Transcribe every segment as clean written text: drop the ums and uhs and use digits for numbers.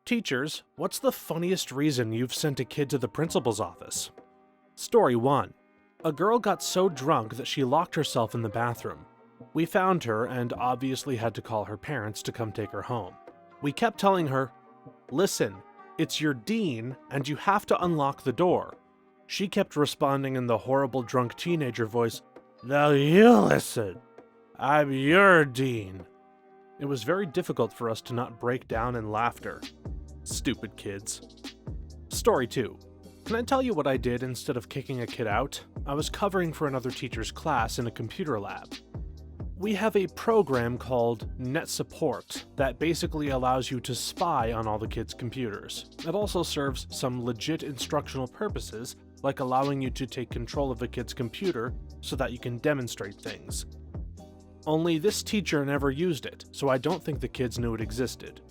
Teachers, what's the funniest reason you've sent a kid to the principal's office? Story 1. A girl got so drunk that she locked herself in the bathroom. We found her and obviously had to call her parents to come take her home. We kept telling her, "Listen, it's your dean and you have to unlock the door." She kept responding in the horrible drunk teenager voice, "Now you listen. I'm your dean." It was very difficult for us to not break down in laughter. Stupid kids. Story 2. Can I tell you what I did instead of kicking a kid out? I was covering for another teacher's class in a computer lab. We have a program called Net Support that basically allows you to spy on all the kids' computers. It also serves some legit instructional purposes, like allowing you to take control of a kid's computer so that you can demonstrate things. Only this teacher never used it, so I don't think the kids knew it existed.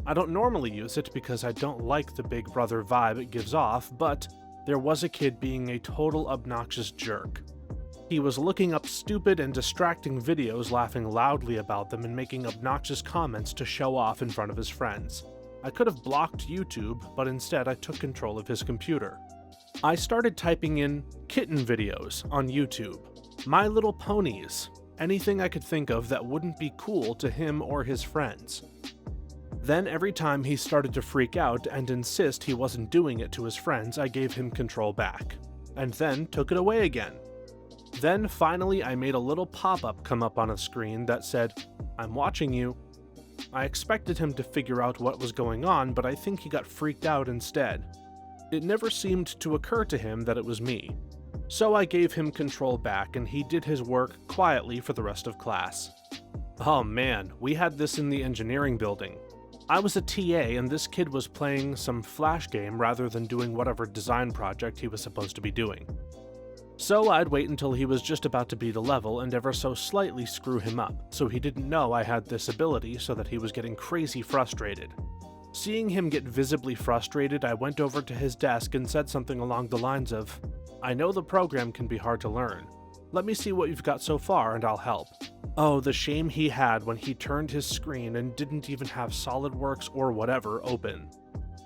I don't normally use it because I don't like the Big Brother vibe it gives off, but there was a kid being a total obnoxious jerk. He was looking up stupid and distracting videos, laughing loudly about them and making obnoxious comments to show off in front of his friends. I could have blocked YouTube, but instead I took control of his computer. I started typing in kitten videos on YouTube, My Little Ponies, anything I could think of that wouldn't be cool to him or his friends. Then every time he started to freak out and insist he wasn't doing it to his friends, I gave him control back, and then took it away again. Then finally I made a little pop-up come up on a screen that said, "I'm watching you." I expected him to figure out what was going on, but I think he got freaked out instead. It never seemed to occur to him that it was me. So I gave him control back and he did his work quietly for the rest of class. Oh man, we had this in the engineering building. I was a TA and this kid was playing some flash game rather than doing whatever design project he was supposed to be doing. So I'd wait until he was just about to beat a level and ever so slightly screw him up, so he didn't know I had this ability so that he was getting crazy frustrated. Seeing him get visibly frustrated, I went over to his desk and said something along the lines of, "I know the program can be hard to learn. Let me see what you've got so far and I'll help." Oh, the shame he had when he turned his screen and didn't even have SolidWorks or whatever open.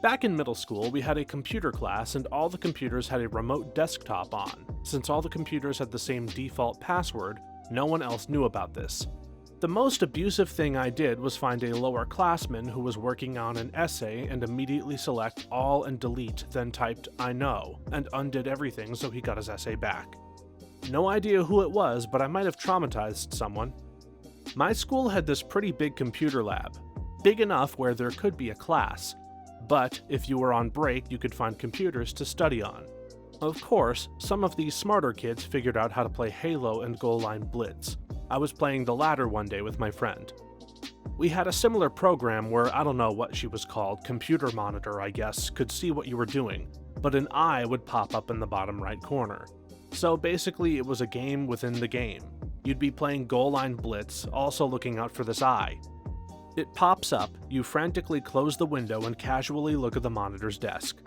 Back in middle school, we had a computer class and all the computers had a remote desktop on. Since all the computers had the same default password, no one else knew about this. The most abusive thing I did was find a lower classman who was working on an essay and immediately select all and delete, then typed "I know" and undid everything so he got his essay back. No idea who it was, but I might have traumatized someone. My school had this pretty big computer lab, big enough where there could be a class, but if you were on break you could find computers to study on. Of course, some of these smarter kids figured out how to play Halo and Goal Line Blitz. I was playing the latter one day with my friend. We had a similar program where I don't know what she was called, computer monitor I guess, could see what you were doing, but an eye would pop up in the bottom right corner. So basically it was a game within the game. You'd be playing Goal Line Blitz, also looking out for this eye. It pops up, you frantically close the window and casually look at the monitor's desk.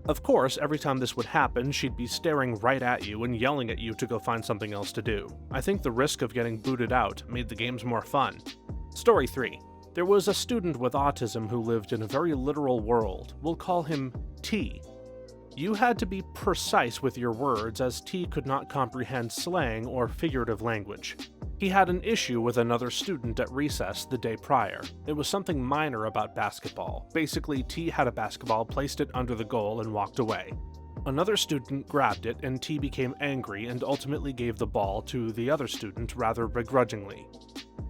Of course, every time this would happen, she'd be staring right at you and yelling at you to go find something else to do. I think the risk of getting booted out made the games more fun. Story 3. There was a student with autism who lived in a very literal world. We'll call him T. You had to be precise with your words as T could not comprehend slang or figurative language. He had an issue with another student at recess the day prior. It was something minor about basketball. Basically, T had a basketball, placed it under the goal, and walked away. Another student grabbed it, and T became angry and ultimately gave the ball to the other student rather begrudgingly.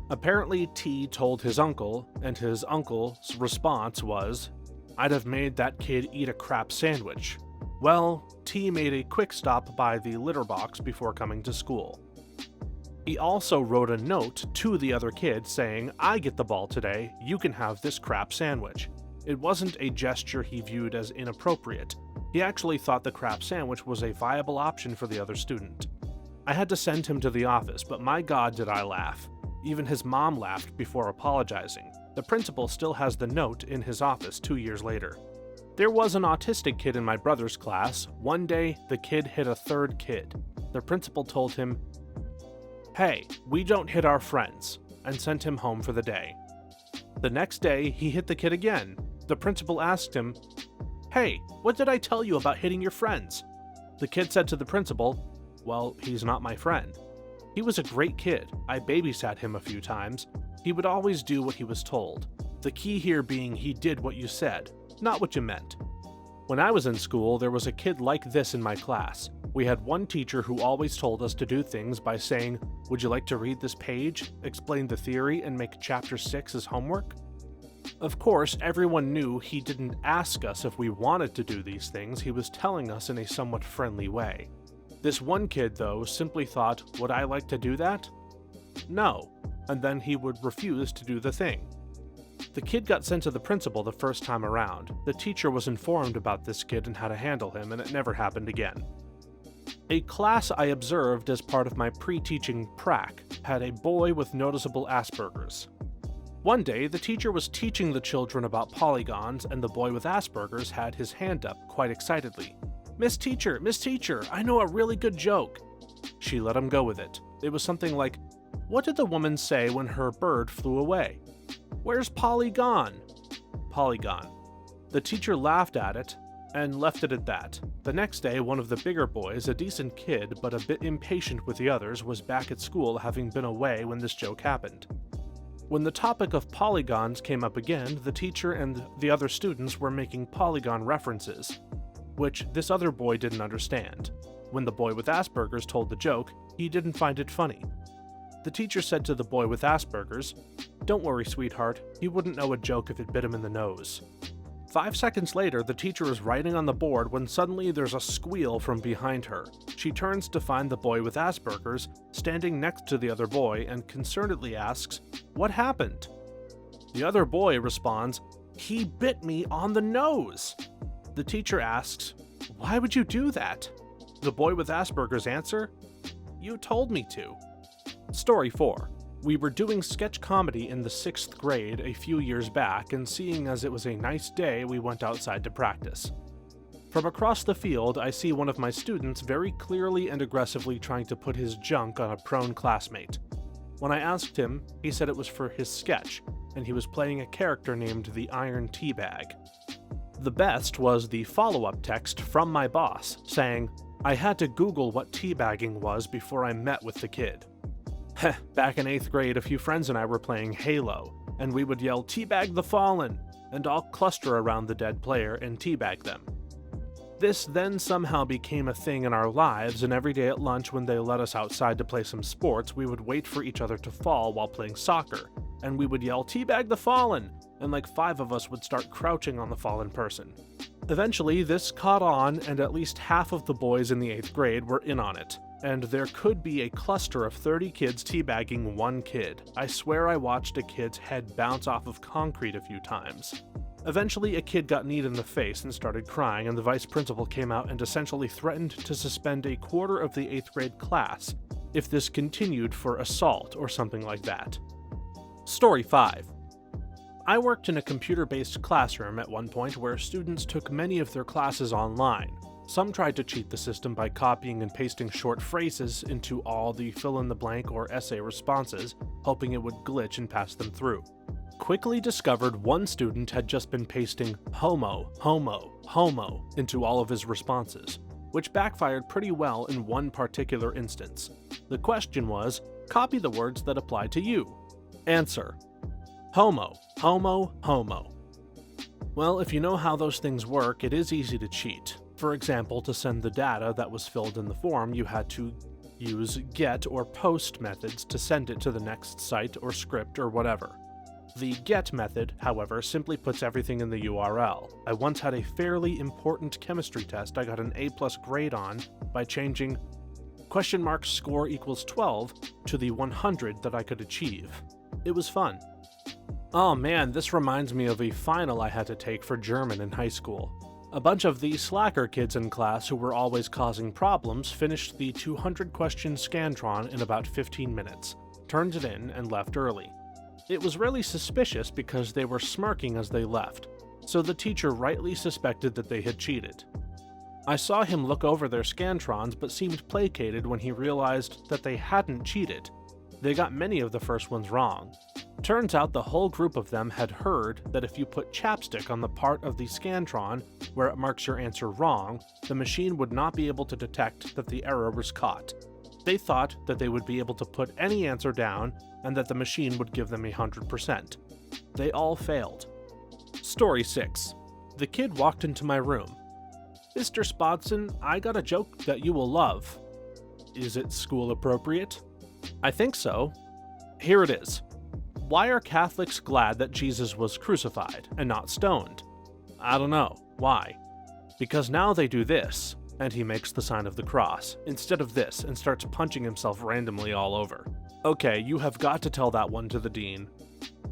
Apparently, T told his uncle, and his uncle's response was, "I'd have made that kid eat a crap sandwich." Well, T made a quick stop by the litter box before coming to school. He also wrote a note to the other kid saying, "I get the ball today, you can have this crap sandwich." It wasn't a gesture he viewed as inappropriate. He actually thought the crap sandwich was a viable option for the other student. I had to send him to the office, but my God did I laugh. Even his mom laughed before apologizing. The principal still has the note in his office 2 years later. There was an autistic kid in my brother's class. One day, the kid hit a third kid. The principal told him, "Hey, we don't hit our friends," and sent him home for the day. The next day, he hit the kid again. The principal asked him, "Hey, what did I tell you about hitting your friends?" The kid said to the principal, "Well, he's not my friend. He was a great kid. I babysat him a few times. He would always do what he was told. The key here being he did what you said, not what you meant." When I was in school, there was a kid like this in my class. We had one teacher who always told us to do things by saying, "Would you like to read this page, explain the theory, and make chapter 6 as homework?" Of course, everyone knew he didn't ask us if we wanted to do these things, he was telling us in a somewhat friendly way. This one kid, though, simply thought, "Would I like to do that?" "No," and then he would refuse to do the thing. The kid got sent to the principal the first time around. The teacher was informed about this kid and how to handle him, and it never happened again. A class I observed as part of my pre-teaching prac had a boy with noticeable Asperger's. One day, the teacher was teaching the children about polygons, and the boy with Asperger's had his hand up quite excitedly. Miss Teacher, I know a really good joke." She let him go with it. It was something like, "What did the woman say when her bird flew away?" "Where's Polygon?" "Polygon." The teacher laughed at it and left it at that. The next day, one of the bigger boys, a decent kid but a bit impatient with the others, was back at school having been away when this joke happened. When the topic of polygons came up again, the teacher and the other students were making polygon references, which this other boy didn't understand. When the boy with Asperger's told the joke, he didn't find it funny. The teacher said to the boy with Asperger's, "Don't worry, sweetheart, he wouldn't know a joke if it bit him in the nose." 5 seconds later, the teacher is writing on the board when suddenly there's a squeal from behind her. She turns to find the boy with Asperger's standing next to the other boy and concernedly asks, "What happened?" The other boy responds, "He bit me on the nose." The teacher asks, "Why would you do that?" The boy with Asperger's answer, "You told me to." Story 4. We were doing sketch comedy in the 6th grade a few years back, and seeing as it was a nice day, we went outside to practice. From across the field, I see one of my students very clearly and aggressively trying to put his junk on a prone classmate. When I asked him, he said it was for his sketch, and he was playing a character named the Iron Teabag. The best was the follow-up text from my boss, saying, "I had to Google what teabagging was before I met with the kid." Back in 8th grade, a few friends and I were playing Halo, and we would yell, "Teabag the fallen," and all cluster around the dead player and teabag them. This then somehow became a thing in our lives, and every day at lunch when they let us outside to play some sports, we would wait for each other to fall while playing soccer, and we would yell, "Teabag the fallen," and like 5 of us would start crouching on the fallen person. Eventually, this caught on, and at least half of the boys in the 8th grade were in on it. And there could be a cluster of 30 kids teabagging one kid. I swear I watched a kid's head bounce off of concrete a few times. Eventually, a kid got kneed in the face and started crying, and the vice principal came out and essentially threatened to suspend a quarter of the 8th grade class if this continued for assault or something like that. Story 5. I worked in a computer-based classroom at one point where students took many of their classes online. Some tried to cheat the system by copying and pasting short phrases into all the fill-in-the-blank or essay responses, hoping it would glitch and pass them through. Quickly discovered one student had just been pasting homo, homo, homo into all of his responses, which backfired pretty well in one particular instance. The question was, copy the words that apply to you. Answer: homo, homo, homo. Well, if you know how those things work, it is easy to cheat. For example, to send the data that was filled in the form, you had to use get or post methods to send it to the next site or script or whatever. The get method, however, simply puts everything in the URL. I once had a fairly important chemistry test I got an A+ grade on by changing score equals 12 to the 100 that I could achieve. It was fun. Oh man, this reminds me of a final I had to take for German in high school. A bunch of the slacker kids in class who were always causing problems finished the 200-question Scantron in about 15 minutes, turned it in, and left early. It was really suspicious because they were smirking as they left, so the teacher rightly suspected that they had cheated. I saw him look over their Scantrons but seemed placated when he realized that they hadn't cheated. They got many of the first ones wrong. Turns out the whole group of them had heard that if you put chapstick on the part of the Scantron where it marks your answer wrong, the machine would not be able to detect that the error was caught. They thought that they would be able to put any answer down and that the machine would give them 100%. They all failed. Story 6. The kid walked into my room. "Mr. Spotson, I got a joke that you will love." "Is it school appropriate?" "I think so. Here it is. Why are Catholics glad that Jesus was crucified and not stoned?" "I don't know. Why?" "Because now they do this," and he makes the sign of the cross, instead of this, and starts punching himself randomly all over. "Okay, you have got to tell that one to the dean."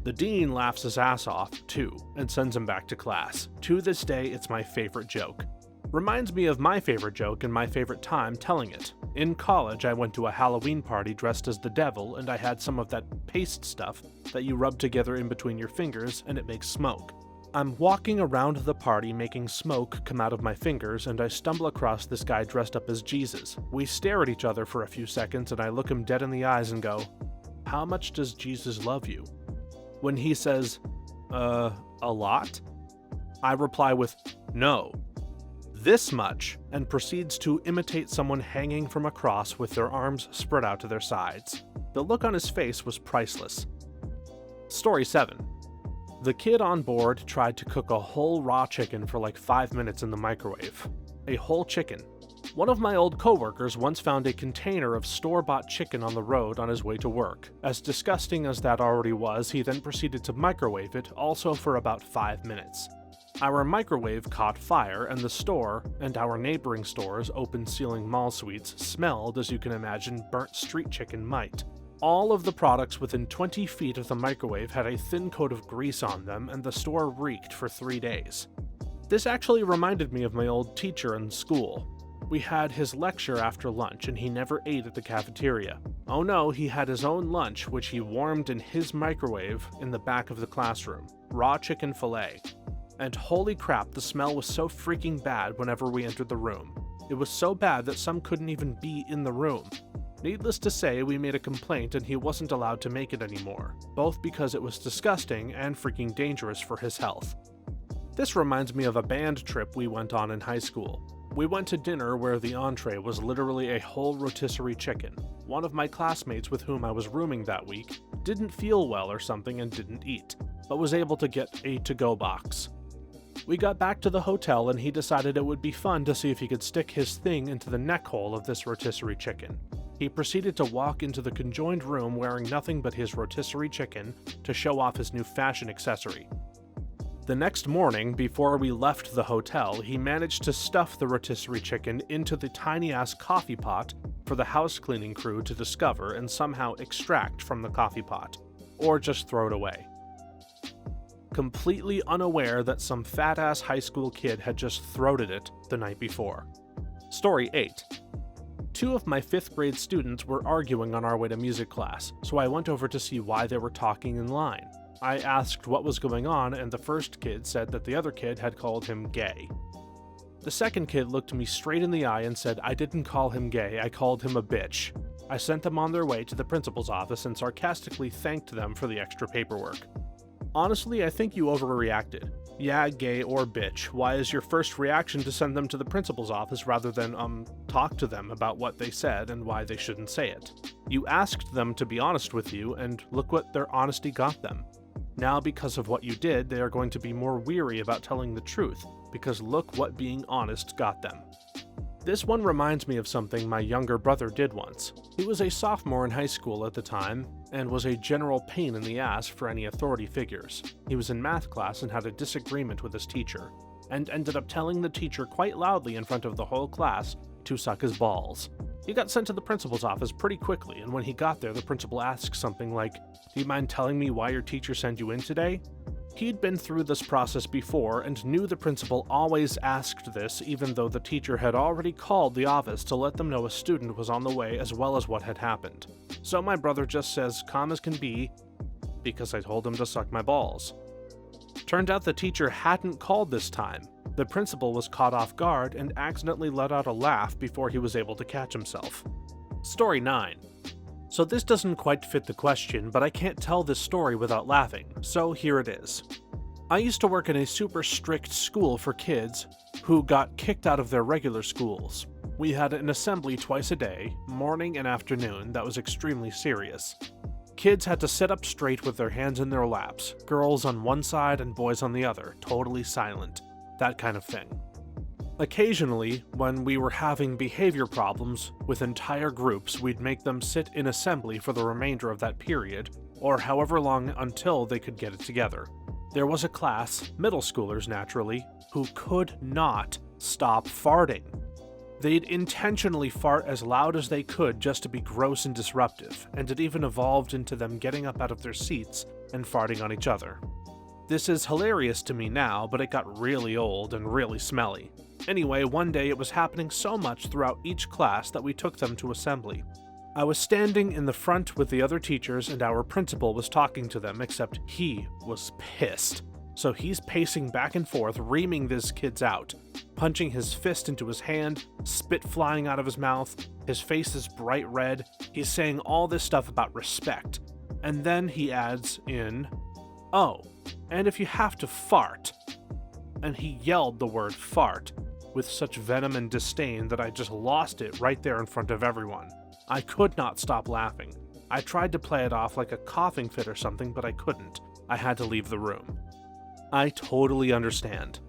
The dean laughs his ass off, too, and sends him back to class. To this day, it's my favorite joke. Reminds me of my favorite joke and my favorite time telling it. In college, I went to a Halloween party dressed as the devil, and I had some of that paste stuff that you rub together in between your fingers and it makes smoke. I'm walking around the party making smoke come out of my fingers, and I stumble across this guy dressed up as Jesus. We stare at each other for a few seconds, and I look him dead in the eyes and go, "How much does Jesus love you?" When he says, a lot?" I reply with, "No, this much," and proceeds to imitate someone hanging from a cross with their arms spread out to their sides. The look on his face was priceless. Story 7. The kid on board tried to cook a whole raw chicken for like 5 minutes in the microwave. A whole chicken. One of my old coworkers once found a container of store-bought chicken on the road on his way to work. As disgusting as that already was, he then proceeded to microwave it, also for about 5 minutes. Our microwave caught fire, and the store, and our neighboring store's open-ceiling mall suites smelled, as you can imagine, burnt street chicken might. All of the products within 20 feet of the microwave had a thin coat of grease on them, and the store reeked for 3 days. This actually reminded me of my old teacher in school. We had his lecture after lunch, and he never ate at the cafeteria. Oh no, he had his own lunch, which he warmed in his microwave in the back of the classroom. Raw chicken fillet. And holy crap, the smell was so freaking bad whenever we entered the room. It was so bad that some couldn't even be in the room. Needless to say, we made a complaint and he wasn't allowed to make it anymore, both because it was disgusting and freaking dangerous for his health. This reminds me of a band trip we went on in high school. We went to dinner where the entree was literally a whole rotisserie chicken. One of my classmates with whom I was rooming that week didn't feel well or something and didn't eat, but was able to get a to-go box. We got back to the hotel and he decided it would be fun to see if he could stick his thing into the neck hole of this rotisserie chicken. He proceeded to walk into the conjoined room wearing nothing but his rotisserie chicken to show off his new fashion accessory. The next morning, before we left the hotel, he managed to stuff the rotisserie chicken into the tiny-ass coffee pot for the house cleaning crew to discover and somehow extract from the coffee pot, or just throw it away. Completely unaware that some fat-ass high school kid had just throated it the night before. Story 8. 2 of my 5th grade students were arguing on our way to music class, so I went over to see why they were talking in line. I asked what was going on, and the first kid said that the other kid had called him gay. The second kid looked me straight in the eye and said, "I didn't call him gay, I called him a bitch." I sent them on their way to the principal's office and sarcastically thanked them for the extra paperwork. Honestly, I think you overreacted. Yeah, gay or bitch. Why is your first reaction to send them to the principal's office rather than, talk to them about what they said and why they shouldn't say it? You asked them to be honest with you, and look what their honesty got them. Now, because of what you did, they are going to be more weary about telling the truth, because look what being honest got them. This one reminds me of something my younger brother did once. He was a sophomore in high school at the time, and was a general pain in the ass for any authority figures. He was in math class and had a disagreement with his teacher, and ended up telling the teacher quite loudly in front of the whole class to suck his balls. He got sent to the principal's office pretty quickly, and when he got there, the principal asked something like, "Do you mind telling me why your teacher sent you in today?" He'd been through this process before and knew the principal always asked this, even though the teacher had already called the office to let them know a student was on the way as well as what had happened. So my brother just says, calm as can be, because I told him to suck my balls. Turned out the teacher hadn't called this time. The principal was caught off guard and accidentally let out a laugh before he was able to catch himself. Story 9. So this doesn't quite fit the question, but I can't tell this story without laughing, so here it is. I used to work in a super strict school for kids who got kicked out of their regular schools. We had an assembly twice a day, morning and afternoon, that was extremely serious. Kids had to sit up straight with their hands in their laps, girls on one side and boys on the other, totally silent, that kind of thing. Occasionally, when we were having behavior problems with entire groups, we'd make them sit in assembly for the remainder of that period, or however long until they could get it together. There was a class, middle schoolers naturally, who could not stop farting. They'd intentionally fart as loud as they could just to be gross and disruptive, and it even evolved into them getting up out of their seats and farting on each other. This is hilarious to me now, but it got really old and really smelly. Anyway, one day it was happening so much throughout each class that we took them to assembly. I was standing in the front with the other teachers and our principal was talking to them, except he was pissed. So he's pacing back and forth, reaming these kids out, punching his fist into his hand, spit flying out of his mouth, his face is bright red, he's saying all this stuff about respect. And then he adds in, "Oh, and if you have to fart." And he yelled the word fart with such venom and disdain that I just lost it right there in front of everyone. I could not stop laughing. I tried to play it off like a coughing fit or something, but I couldn't. I had to leave the room. I totally understand.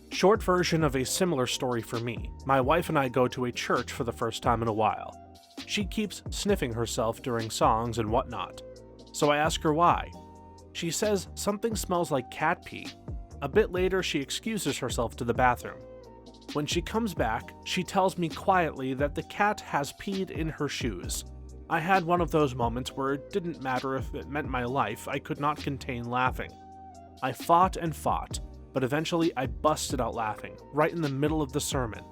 Short version of a similar story for me. My wife and I go to a church for the first time in a while. She keeps sniffing herself during songs and whatnot. So I ask her why. She says something smells like cat pee. A bit later, she excuses herself to the bathroom. When she comes back, she tells me quietly that the cat has peed in her shoes. I had one of those moments where it didn't matter if it meant my life, I could not contain laughing. I fought and fought, but eventually I busted out laughing, right in the middle of the sermon.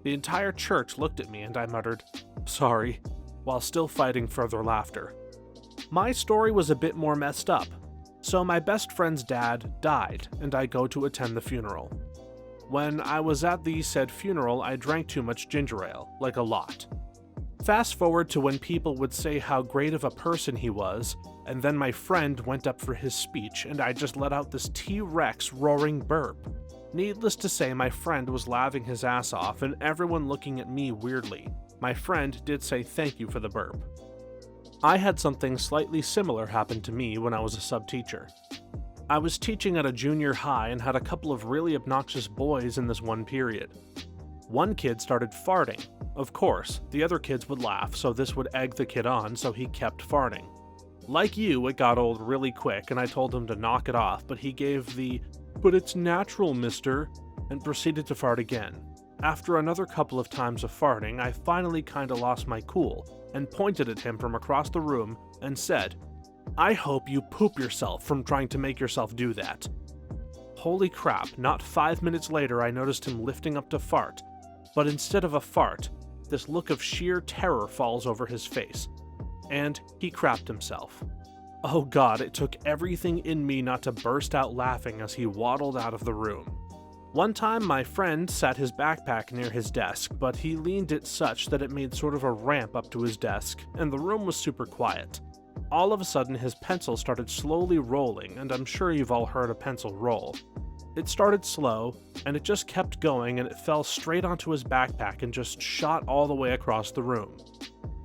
The entire church looked at me and I muttered, "Sorry," while still fighting further laughter. My story was a bit more messed up. So my best friend's dad died, and I go to attend the funeral. When I was at the said funeral, I drank too much ginger ale, like a lot. Fast forward to when people would say how great of a person he was, and then my friend went up for his speech, and I just let out this T-Rex roaring burp. Needless to say, my friend was laughing his ass off, and everyone looking at me weirdly. My friend did say thank you for the burp. I had something slightly similar happen to me when I was a sub-teacher. I was teaching at a junior high and had a couple of really obnoxious boys in this one period. One kid started farting. Of course, the other kids would laugh, so this would egg the kid on, so he kept farting. Like you, it got old really quick, and I told him to knock it off, but he gave the, "But it's natural, mister," and proceeded to fart again. After another couple of times of farting, I finally kinda lost my cool, and pointed at him from across the room and said, "I hope you poop yourself from trying to make yourself do that." Holy crap, not 5 minutes later I noticed him lifting up to fart, but instead of a fart, this look of sheer terror falls over his face, and he crapped himself. Oh god, it took everything in me not to burst out laughing as he waddled out of the room. One time my friend sat his backpack near his desk, but he leaned it such that it made sort of a ramp up to his desk, and the room was super quiet. All of a sudden his pencil started slowly rolling, and I'm sure you've all heard a pencil roll. It started slow, and it just kept going, and it fell straight onto his backpack and just shot all the way across the room.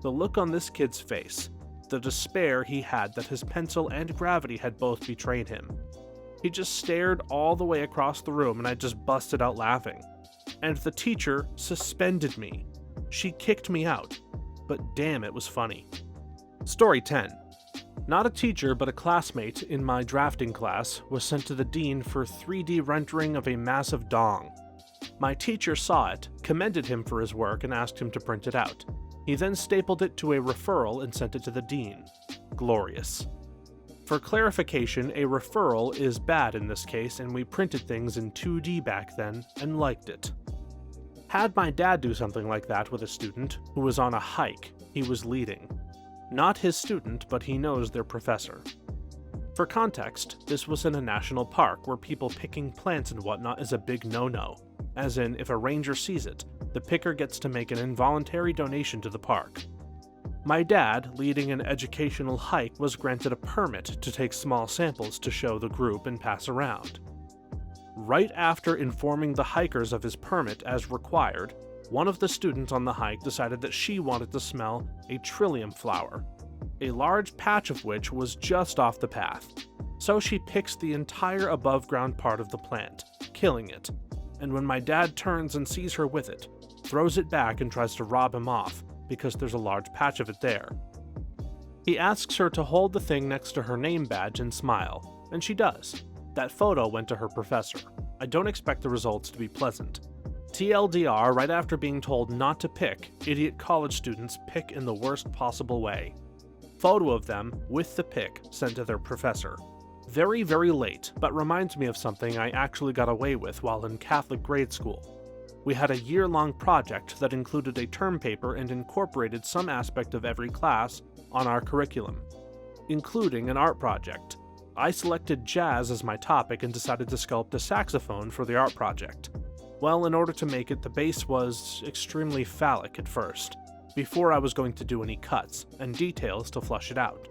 The look on this kid's face, the despair he had that his pencil and gravity had both betrayed him. He just stared all the way across the room and I just busted out laughing. And the teacher suspended me. She kicked me out. But damn, it was funny. Story 10. Not a teacher, but a classmate in my drafting class was sent to the dean for 3D rendering of a massive dong. My teacher saw it, commended him for his work, and asked him to print it out. He then stapled it to a referral and sent it to the dean. Glorious. For clarification, a referral is bad in this case, and we printed things in 2D back then and liked it. Had my dad do something like that with a student who was on a hike he was leading. Not his student, but he knows their professor. For context, this was in a national park where people picking plants and whatnot is a big no-no, as in if a ranger sees it, the picker gets to make an involuntary donation to the park. My dad, leading an educational hike, was granted a permit to take small samples to show the group and pass around. Right after informing the hikers of his permit as required, one of the students on the hike decided that she wanted to smell a trillium flower, a large patch of which was just off the path. So she picks the entire above-ground part of the plant, killing it, and when my dad turns and sees her with it, throws it back and tries to rob him off because there's a large patch of it there. He asks her to hold the thing next to her name badge and smile, and she does. That photo went to her professor. I don't expect the results to be pleasant. TLDR, right after being told not to pick, idiot college students pick in the worst possible way. Photo of them, with the pick, sent to their professor. Very, very late, but reminds me of something I actually got away with while in Catholic grade school. We had a year-long project that included a term paper and incorporated some aspect of every class on our curriculum, including an art project. I selected jazz as my topic and decided to sculpt a saxophone for the art project. Well, in order to make it, the base was extremely phallic at first, before I was going to do any cuts and details to flush it out.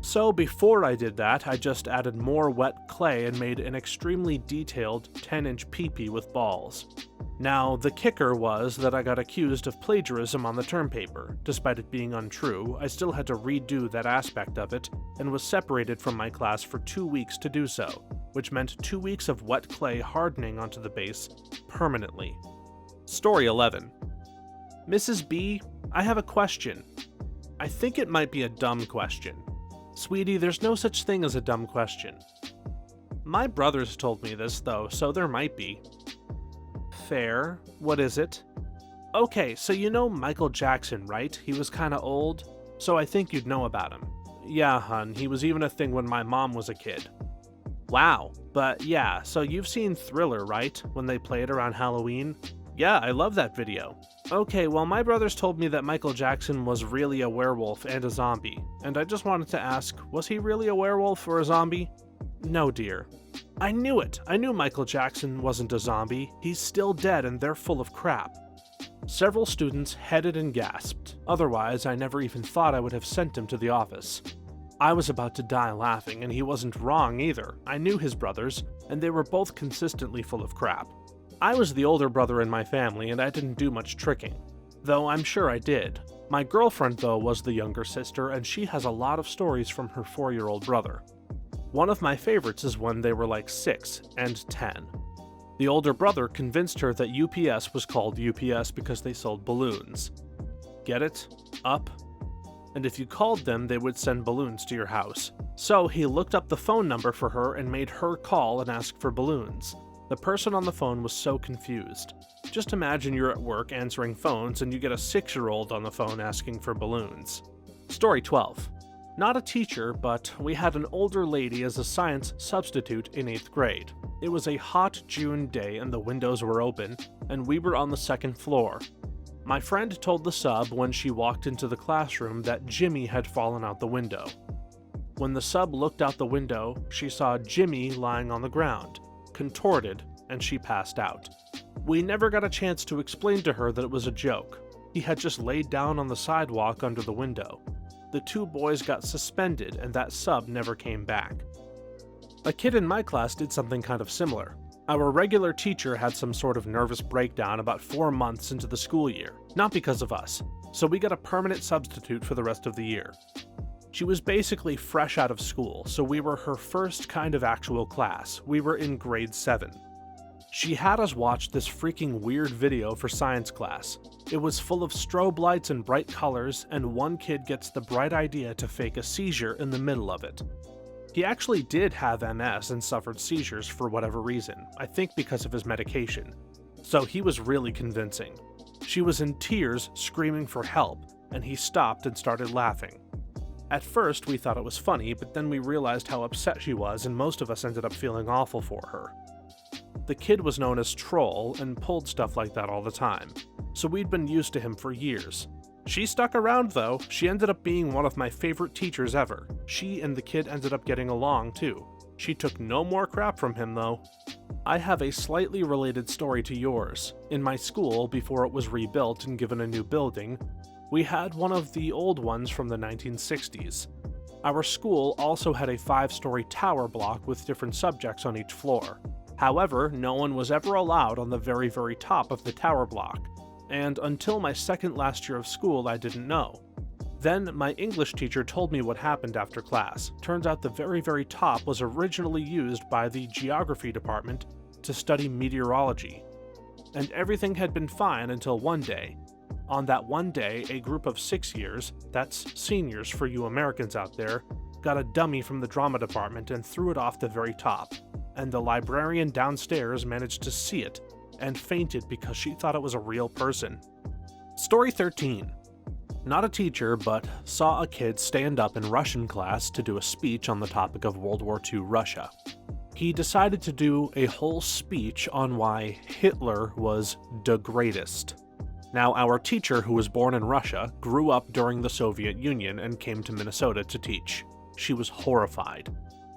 So before I did that, I just added more wet clay and made an extremely detailed 10-inch peepee with balls. Now, the kicker was that I got accused of plagiarism on the term paper. Despite it being untrue, I still had to redo that aspect of it, and was separated from my class for 2 weeks to do so, which meant 2 weeks of wet clay hardening onto the base permanently. Story 11. Mrs. B, I have a question. I think it might be a dumb question. Sweetie, there's no such thing as a dumb question. My brothers told me this, though, so there might be. Fair. What is it? Okay, so you know Michael Jackson, right? He was kinda old, so I think you'd know about him. Yeah, hun, he was even a thing when my mom was a kid. Wow, but yeah, so you've seen Thriller, right? When they play it around Halloween? Yeah, I love that video. Okay, well my brothers told me that Michael Jackson was really a werewolf and a zombie, and I just wanted to ask, was he really a werewolf or a zombie? No, dear. I knew it! I knew Michael Jackson wasn't a zombie. He's still dead and they're full of crap. Several students headed and gasped. Otherwise, I never even thought I would have sent him to the office. I was about to die laughing, and he wasn't wrong either. I knew his brothers, and they were both consistently full of crap. I was the older brother in my family, and I didn't do much tricking. Though I'm sure I did. My girlfriend, though, was the younger sister, and she has a lot of stories from her 4-year-old brother. One of my favorites is when they were like 6 and 10. The older brother convinced her that UPS was called UPS because they sold balloons. Get it? Up? And if you called them, they would send balloons to your house. So he looked up the phone number for her and made her call and ask for balloons. The person on the phone was so confused. Just imagine you're at work answering phones and you get a 6-year-old on the phone asking for balloons. Story 12. Not a teacher, but we had an older lady as a science substitute in 8th grade. It was a hot June day and the windows were open, and we were on the 2nd floor. My friend told the sub when she walked into the classroom that Jimmy had fallen out the window. When the sub looked out the window, she saw Jimmy lying on the ground, contorted, and she passed out. We never got a chance to explain to her that it was a joke. He had just laid down on the sidewalk under the window. The 2 boys got suspended and that sub never came back. A kid in my class did something kind of similar. Our regular teacher had some sort of nervous breakdown about 4 months into the school year, not because of us, so we got a permanent substitute for the rest of the year. She was basically fresh out of school, so we were her first kind of actual class. We were in grade 7. She had us watch this freaking weird video for science class. It was full of strobe lights and bright colors, and one kid gets the bright idea to fake a seizure in the middle of it. He actually did have MS and suffered seizures for whatever reason, I think because of his medication. So he was really convincing. She was in tears, screaming for help, and he stopped and started laughing. At first we thought it was funny, but then we realized how upset she was, and most of us ended up feeling awful for her. The kid was known as Troll and pulled stuff like that all the time, so we'd been used to him for years. She stuck around though. She ended up being one of my favorite teachers ever. She and the kid ended up getting along too. She took no more crap from him though. I have a slightly related story to yours. In my school, before it was rebuilt and given a new building, We had one of the old ones from the 1960s. Our school also had a 5-story tower block with different subjects on each floor. However, no one was ever allowed on the very, very top of the tower block, and until my second last year of school I didn't know. Then my English teacher told me what happened after class. Turns out the very, very top was originally used by the geography department to study meteorology. And everything had been fine until one day. On that one day, a group of 6-years, that's seniors for you Americans out there, got a dummy from the drama department and threw it off the very top. And the librarian downstairs managed to see it and fainted because she thought it was a real person. Story 13. Not a teacher, but saw a kid stand up in Russian class to do a speech on the topic of World War II Russia. He decided to do a whole speech on why Hitler was the greatest. Now, our teacher, who was born in Russia, grew up during the Soviet Union and came to Minnesota to teach. She was horrified.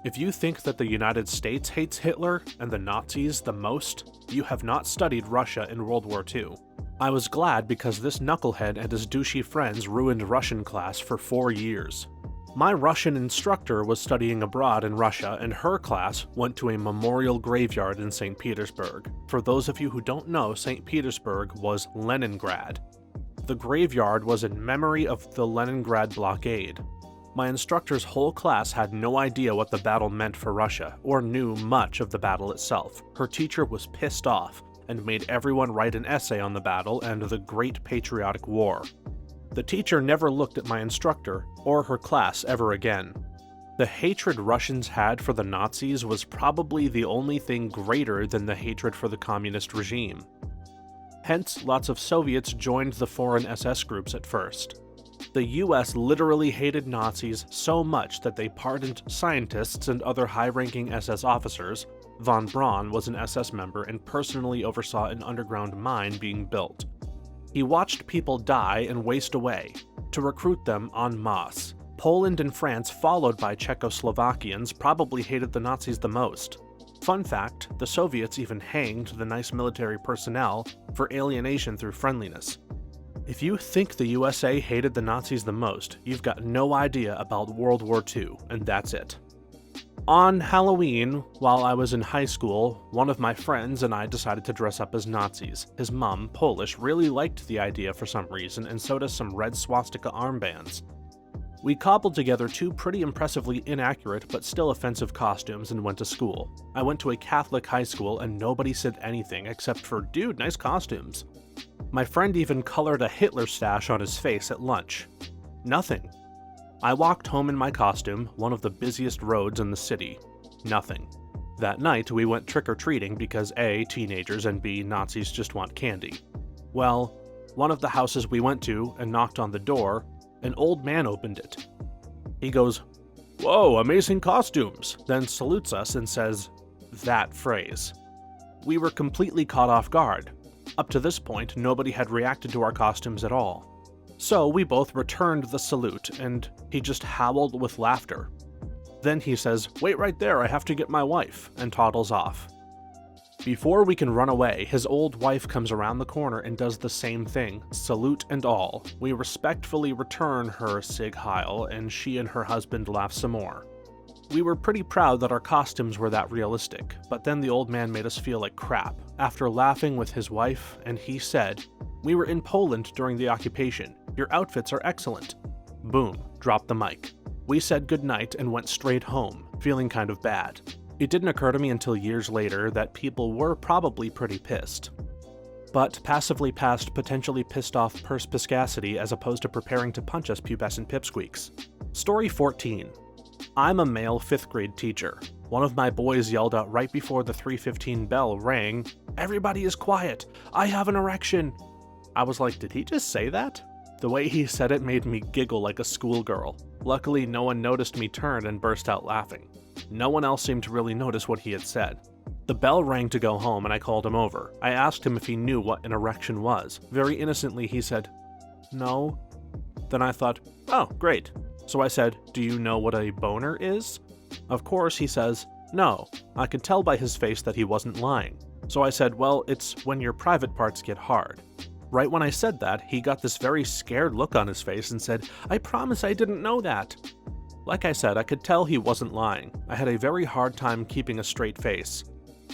If you think that the United States hates Hitler and the Nazis the most, you have not studied Russia in World War II. I was glad because this knucklehead and his douchey friends ruined Russian class for 4 years. My Russian instructor was studying abroad in Russia, and her class went to a memorial graveyard in St. Petersburg. For those of you who don't know, St. Petersburg was Leningrad. The graveyard was in memory of the Leningrad blockade. My instructor's whole class had no idea what the battle meant for Russia, or knew much of the battle itself. Her teacher was pissed off, and made everyone write an essay on the battle and the Great Patriotic War. The teacher never looked at my instructor or her class ever again. The hatred Russians had for the Nazis was probably the only thing greater than the hatred for the communist regime. Hence, lots of Soviets joined the foreign SS groups at first. The US literally hated Nazis so much that they pardoned scientists and other high-ranking SS officers. Von Braun was an SS member and personally oversaw an underground mine being built. He watched people die and waste away to recruit them en masse. Poland and France, followed by Czechoslovakians, probably hated the Nazis the most. Fun fact, the Soviets even hanged the nice military personnel for alienation through friendliness. If you think the USA hated the Nazis the most, you've got no idea about World War II, and that's it. On Halloween, while I was in high school, one of my friends and I decided to dress up as Nazis. His mom, Polish, really liked the idea for some reason, and so does some red swastika armbands. We cobbled together 2 pretty impressively inaccurate but still offensive costumes and went to school. I went to a Catholic high school and nobody said anything except for, "Dude, nice costumes." My friend even colored a Hitler stash on his face at lunch. Nothing. I walked home in my costume, one of the busiest roads in the city. Nothing. That night, we went trick-or-treating because A, teenagers, and B, Nazis just want candy. Well, one of the houses we went to and knocked on the door, an old man opened it. He goes, "Whoa, amazing costumes," then salutes us and says that phrase. We were completely caught off guard. Up to this point, nobody had reacted to our costumes at all. So we both returned the salute, and he just howled with laughter. Then he says, "Wait right there, I have to get my wife," and toddles off. Before we can run away, his old wife comes around the corner and does the same thing, salute and all. We respectfully return her Sig Heil, and she and her husband laugh some more. We were pretty proud that our costumes were that realistic, but then the old man made us feel like crap. After laughing with his wife, and he said, "We were in Poland during the occupation. Your outfits are excellent." Boom, dropped the mic. We said goodnight and went straight home, feeling kind of bad. It didn't occur to me until years later that people were probably pretty pissed. But passively passed potentially pissed off perspicacity as opposed to preparing to punch us pubescent pipsqueaks. Story 14. I'm a male 5th grade teacher. One of my boys yelled out right before the 3:15 bell rang, "Everybody is quiet! I have an erection!" I was like, did he just say that? The way he said it made me giggle like a schoolgirl. Luckily, no one noticed me turn and burst out laughing. No one else seemed to really notice what he had said. The bell rang to go home and I called him over. I asked him if he knew what an erection was. Very innocently, he said, "No." Then I thought, oh, great. So I said, "Do you know what a boner is?" Of course, he says, "No." I could tell by his face that he wasn't lying. So I said, "Well, it's when your private parts get hard." Right when I said that, he got this very scared look on his face and said, "I promise I didn't know that." Like I said, I could tell he wasn't lying. I had a very hard time keeping a straight face.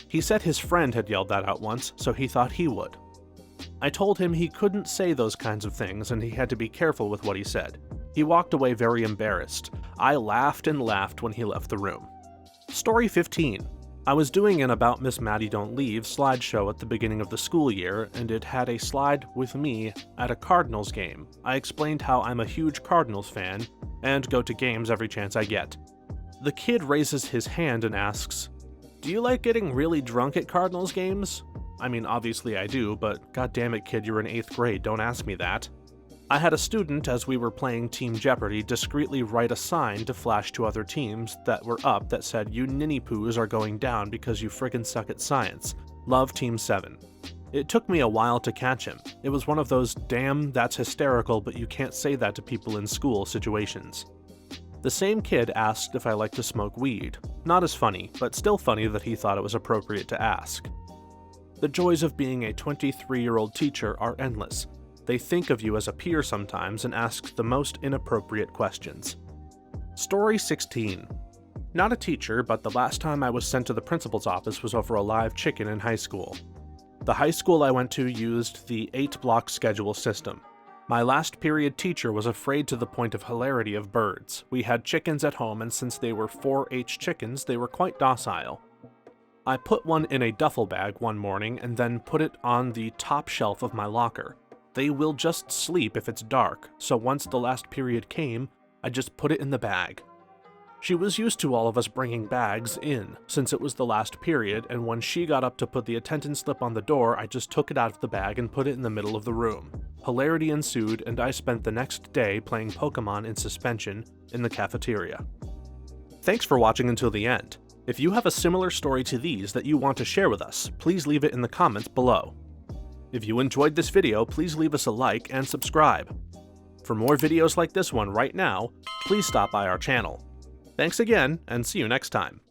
He said his friend had yelled that out once, so he thought he would. I told him he couldn't say those kinds of things and he had to be careful with what he said. He walked away very embarrassed. I laughed and laughed when he left the room. Story 15. I was doing an About Miss Maddie Don't Leave slideshow at the beginning of the school year, and it had a slide with me at a Cardinals game. I explained how I'm a huge Cardinals fan and go to games every chance I get. The kid raises his hand and asks, "Do you like getting really drunk at Cardinals games?" I mean, obviously I do, but goddammit kid, you're in 8th grade, don't ask me that. I had a student, as we were playing Team Jeopardy, discreetly write a sign to flash to other teams that were up that said, "You ninny poos are going down because you friggin' suck at science. Love Team 7. It took me a while to catch him. It was one of those "damn, that's hysterical, but you can't say that to people in school" situations. The same kid asked if I like to smoke weed. Not as funny, but still funny that he thought it was appropriate to ask. The joys of being a 23-year-old teacher are endless. They think of you as a peer sometimes and ask the most inappropriate questions. Story 16. Not a teacher, but the last time I was sent to the principal's office was over a live chicken in high school. The high school I went to used the 8-block schedule system. My last period teacher was afraid to the point of hilarity of birds. We had chickens at home, and since they were 4-H chickens, they were quite docile. I put one in a duffel bag one morning and then put it on the top shelf of my locker. They will just sleep if it's dark, so once the last period came, I just put it in the bag. She was used to all of us bringing bags in, since it was the last period, and when she got up to put the attendance slip on the door, I just took it out of the bag and put it in the middle of the room. Hilarity ensued, and I spent the next day playing Pokemon in suspension in the cafeteria. Thanks for watching until the end. If you have a similar story to these that you want to share with us, please leave it in the comments below. If you enjoyed this video, please leave us a like and subscribe. For more videos like this one right now, please stop by our channel. Thanks again, and see you next time.